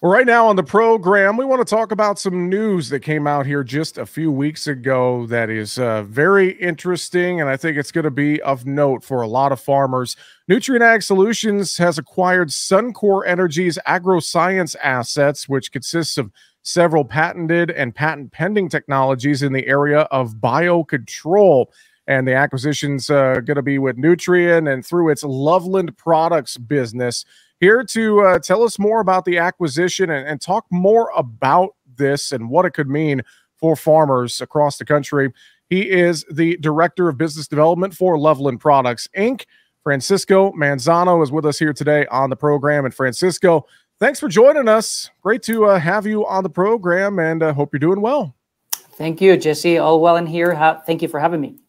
Well, right now on the program, we want to talk about some news that came out here just a few weeks ago that is very interesting, and I think it's going to be of note for a lot of farmers. Nutrien Ag Solutions has acquired Suncor Energy's agroscience assets, which consists of several patented and patent-pending technologies in the area of biocontrol. And the acquisition's going to be with Nutrien and through its Loveland products business. Here to tell us more about the acquisition and talk more about this and what it could mean for farmers across the country. He is the Director of Business Development for Loveland Products, Inc. Francisco Manzano is with us here today on the program. And Francisco, thanks for joining us. Great to have you on the program, and hope you're doing well. Thank you, Jesse. All well in here. Thank you for having me.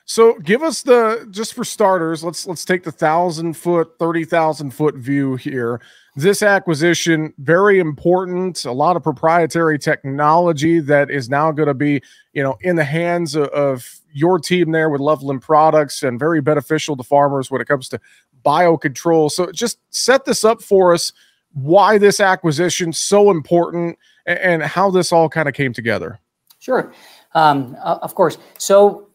So give us just for starters, let's take the 1,000-foot, 30,000-foot view here. This acquisition, very important, a lot of proprietary technology that is now going to be, in the hands of your team there with Loveland Products, and very beneficial to farmers when it comes to biocontrol. So just set this up for us, why this acquisition is so important and how this all kind of came together. Sure. Of course. So,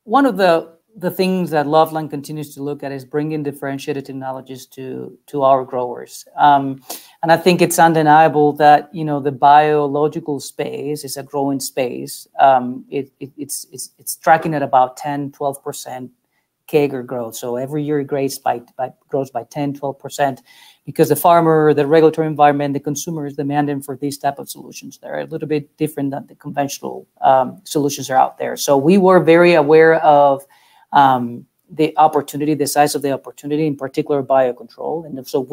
one of the things that Loveland continues to look at is bringing differentiated technologies to our growers. And I think it's undeniable that, the biological space is a growing space. It's tracking at about 10, 12% CAGR growth. So every year it grows by 10, 12%, because the farmer, the regulatory environment, the consumer is demanding for these type of solutions. They're a little bit different than the conventional solutions are out there. So we were very aware of the opportunity, the size of the opportunity, in particular biocontrol. And so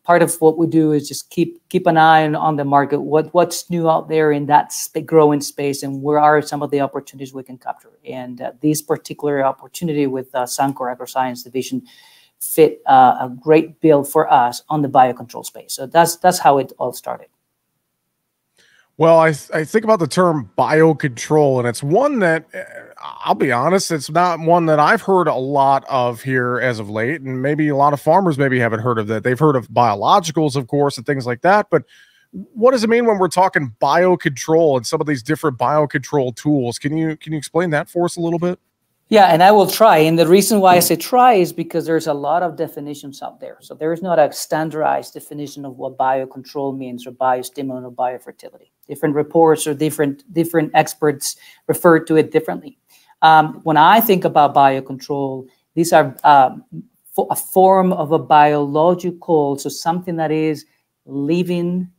part of what we do is just keep an eye on the market, what's new out there in that growing space, and where are some of the opportunities we can capture. And this particular opportunity with Suncor Agroscience Division fit a great build for us on the biocontrol space. So that's how it all started. Well, I think about the term biocontrol, and it's one that, I'll be honest, it's not one that I've heard a lot of here as of late, and maybe a lot of farmers maybe haven't heard of that. They've heard of biologicals, of course, and things like that, but what does it mean when we're talking biocontrol and some of these different biocontrol tools? Can you explain that for us a little bit? Yeah, and I will try. And the reason why I say try is because there's a lot of definitions out there. So there is not a standardized definition of what biocontrol means, or biostimulant, or biofertility. Different reports or different experts refer to it differently. When I think about biocontrol, these are a form of a biological, so something that is living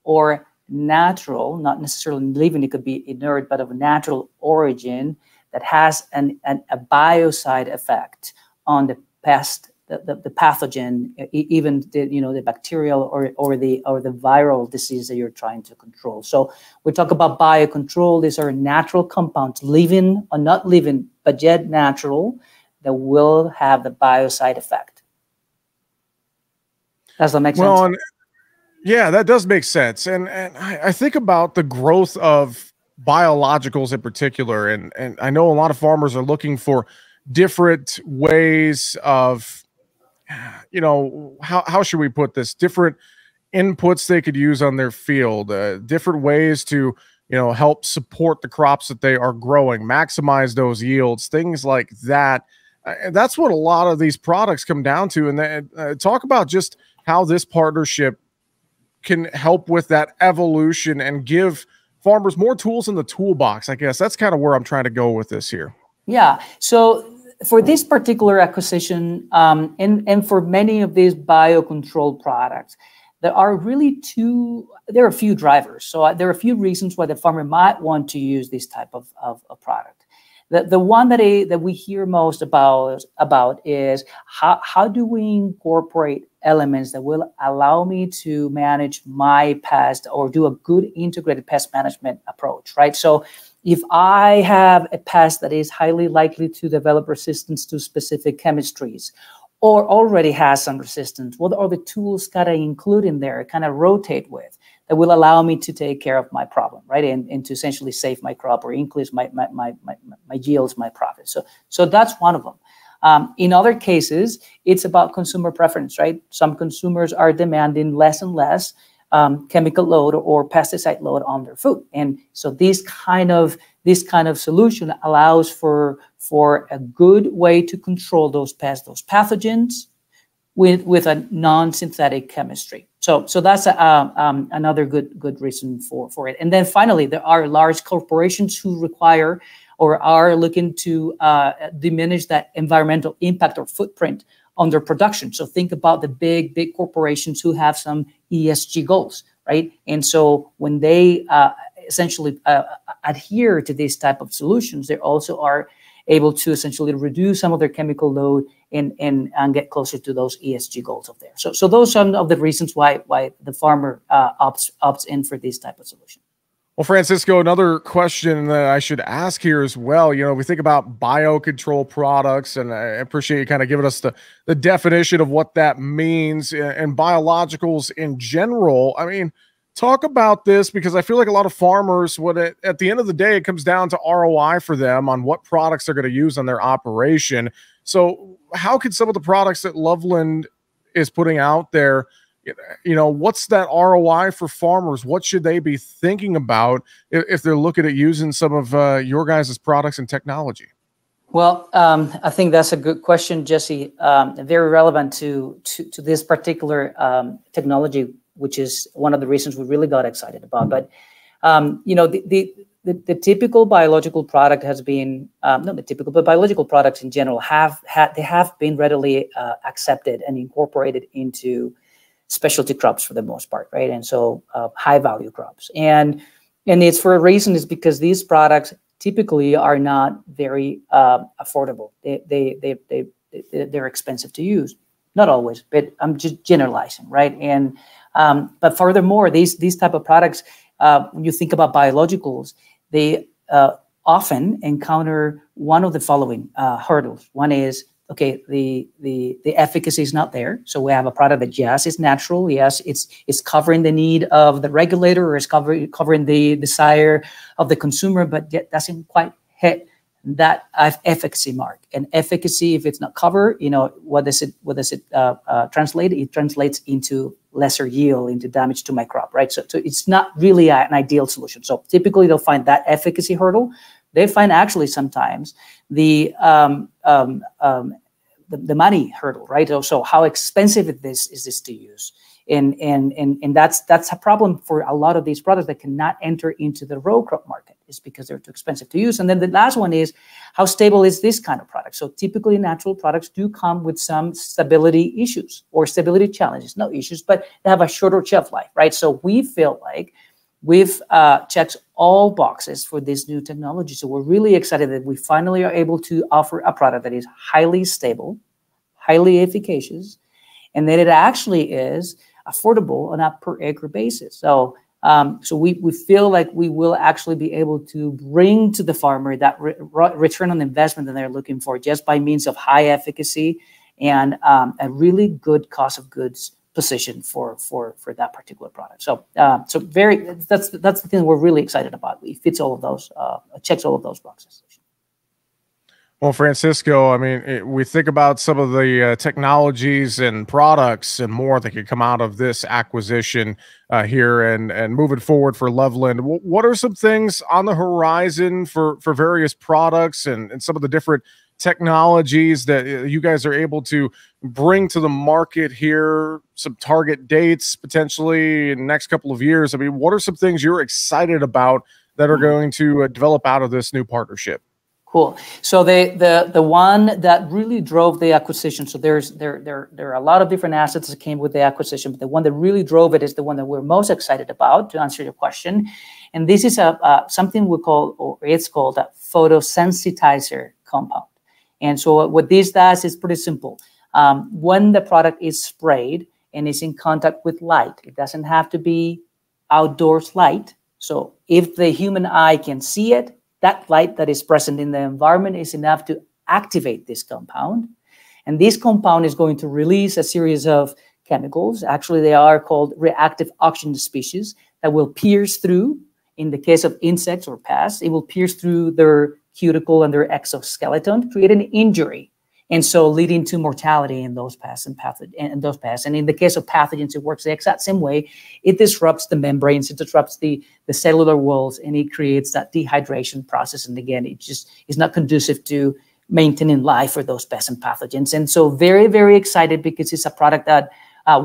or natural, not necessarily living, it could be inert, but of natural origin, that has a biocide effect on the pest, the pathogen, even the bacterial or the viral disease that you're trying to control. So we talk about biocontrol. These are natural compounds, living or not living, but yet natural, that will have the biocide effect. Does that make sense? Yeah, that does make sense. And I think about the growth of biologicals in particular, and I know a lot of farmers are looking for different ways of, how should we put this, different inputs they could use on their field, different ways to help support the crops that they are growing, maximize those yields, things like that. That's what a lot of these products come down to. And then talk about just how this partnership can help with that evolution and give farmers more tools in the toolbox. I guess that's kind of where I'm trying to go with this here. Yeah. So for this particular acquisition, and for many of these biocontrol products, there are a few drivers. So there are a few reasons why the farmer might want to use this type of product. The one that we hear most about is how do we incorporate elements that will allow me to manage my pest, or do a good integrated pest management approach, right? So if I have a pest that is highly likely to develop resistance to specific chemistries, or already has some resistance, what are the tools that I include in there, kind of rotate with, that will allow me to take care of my problem, right? And to essentially save my crop or increase my yields, my profits. So that's one of them. In other cases, it's about consumer preference, right? Some consumers are demanding less and less chemical load or pesticide load on their food, and so this kind of solution allows for a good way to control those pests, those pathogens, with a non-synthetic chemistry. So that's another good reason for it. And then finally, there are large corporations who require or are looking to diminish that environmental impact or footprint on their production. So think about the big corporations who have some ESG goals, right? And so when they essentially adhere to these type of solutions, they also are able to essentially reduce some of their chemical load and get closer to those ESG goals of theirs. So those are some of the reasons why the farmer opts in for this type of solution. Well, Francisco, another question that I should ask here as well. You know, we think about biocontrol products, and I appreciate you kind of giving us the definition of what that means, and biologicals in general. I mean, talk about this, because I feel like a lot of farmers, at the end of the day, it comes down to ROI for them on what products they're going to use on their operation. So how could some of the products that Loveland is putting out there, you know, what's that ROI for farmers? What should they be thinking about if they're looking at using some of your guys' products and technology? Well, I think that's a good question, Jesse. Very relevant to this particular technology, which is one of the reasons we really got excited about. But you know, the typical biological product has been not the typical, but biological products in general have been readily accepted and incorporated into specialty crops for the most part, right? And so high value crops, and it's for a reason. Is because these products typically are not very affordable. They're expensive to use. Not always, but I'm just generalizing, right? And but furthermore, these type of products, when you think about biologicals, they often encounter one of the following hurdles. One is, okay, the efficacy is not there. So we have a product that, yes, it's natural. Yes, it's covering the need of the regulator, or it's covering the desire of the consumer, but yet doesn't quite hit that efficacy mark. And efficacy, if it's not covered, you know, what does it translate? It translates into lesser yield, into damage to my crop, right? So it's not really an ideal solution. So typically they'll find that efficacy hurdle. They find actually sometimes the money hurdle, right? So how expensive is this to use? And that's a problem for a lot of these products that cannot enter into the row crop market, is because they're too expensive to use. And then the last one is, how stable is this kind of product? So typically natural products do come with some stability issues or stability challenges, no issues, but they have a shorter shelf life, right? So we feel like we've checked all boxes for this new technology. So we're really excited that we finally are able to offer a product that is highly stable, highly efficacious, and that it actually is affordable on a per acre basis. So we feel like we will actually be able to bring to the farmer that return on investment that they're looking for, just by means of high efficacy and a really good cost of goods position for that particular product. So that's the thing we're really excited about. It fits all of those, checks all of those boxes. Well, Francisco, I mean, we think about some of the technologies and products and more that could come out of this acquisition here and moving forward for Loveland. What are some things on the horizon for various products and some of the different technologies that you guys are able to bring to the market here? Some target dates potentially in the next couple of years. I mean, what are some things you're excited about that are going to develop out of this new partnership? Cool. So the one that really drove the acquisition. So there are a lot of different assets that came with the acquisition, but the one that really drove it is the one that we're most excited about, to answer your question. And this is something we call, or it's called, a photosensitizer compound. And so what this does is pretty simple. When the product is sprayed and is in contact with light, it doesn't have to be outdoors light. So if the human eye can see it, that light that is present in the environment is enough to activate this compound. And this compound is going to release a series of chemicals. Actually, they are called reactive oxygen species that will pierce through, in the case of insects or pests, it will pierce through their cuticle and their exoskeleton, create an injury. and so leading to mortality in those pests and those pests. And in the case of pathogens, it works the exact same way. It disrupts the membranes, it disrupts the cellular walls, and it creates that dehydration process. And again, it just is not conducive to maintaining life for those pests and pathogens. And so very, very excited because it's a product that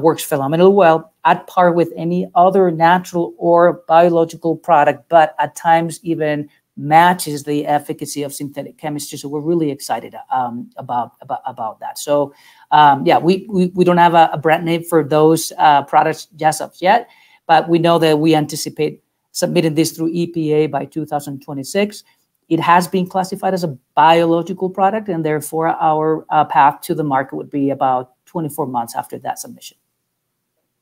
works phenomenally well, at par with any other natural or biological product, but at times even matches the efficacy of synthetic chemistry. So we're really excited about that. So yeah, we don't have a brand name for those products just of yet, but we know that we anticipate submitting this through EPA by 2026. It has been classified as a biological product, and therefore our path to the market would be about 24 months after that submission.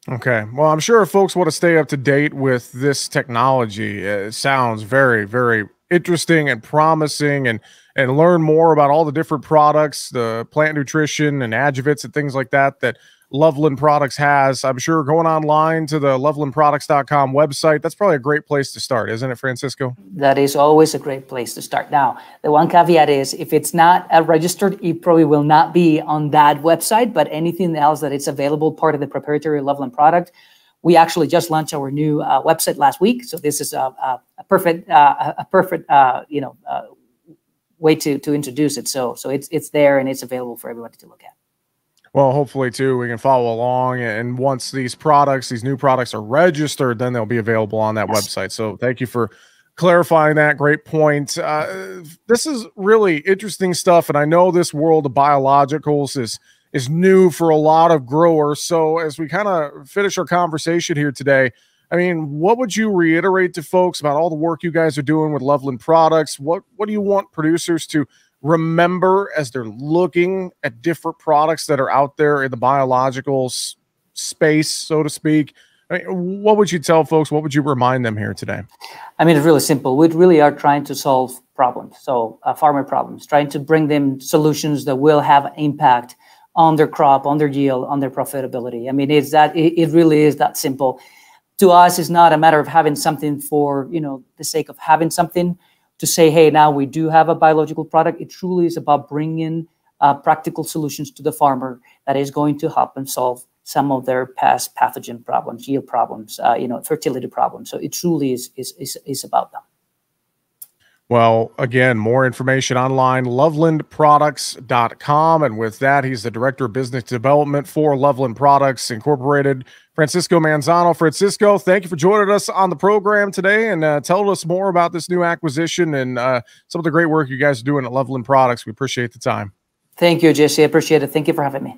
Okay. Well, I'm sure if folks want to stay up to date with this technology, it sounds very, very interesting and promising, and learn more about all the different products, the plant nutrition and adjuvants and things like that Loveland Products has. I'm sure going online to the lovelandproducts.com website, that's probably a great place to start, isn't it, Francisco? That is always a great place to start. Now, the one caveat is if it's not registered, it probably will not be on that website, but anything else that it's available, part of the proprietary Loveland product. We actually just launched our new website last week. So this is a perfect way to introduce it. So it's there and it's available for everybody to look at. Well, hopefully, too, we can follow along. And once these new products are registered, then they'll be available on that website. So thank you for clarifying that. Great point. This is really interesting stuff. And I know this world of biologicals is new for a lot of growers. So as we kind of finish our conversation here today, I mean, what would you reiterate to folks about all the work you guys are doing with Loveland Products? What do you want producers to remember as they're looking at different products that are out there in the biological space, so to speak? I mean, what would you tell folks? What would you remind them here today? I mean, it's really simple. We really are trying to solve problems. So farmer problems, trying to bring them solutions that will have an impact on their crop, on their yield, on their profitability. I mean, it really is that simple. To us, it's not a matter of having something for, the sake of having something, to say, hey, now we do have a biological product. It truly is about bringing practical solutions to the farmer that is going to help them solve some of their past pathogen problems, yield problems, fertility problems. So it truly is about them. Well, again, more information online, lovelandproducts.com. And with that, he's the Director of Business Development for Loveland Products Incorporated, Francisco Manzano. Francisco, thank you for joining us on the program today and telling us more about this new acquisition and some of the great work you guys are doing at Loveland Products. We appreciate the time. Thank you, Jesse. I appreciate it. Thank you for having me.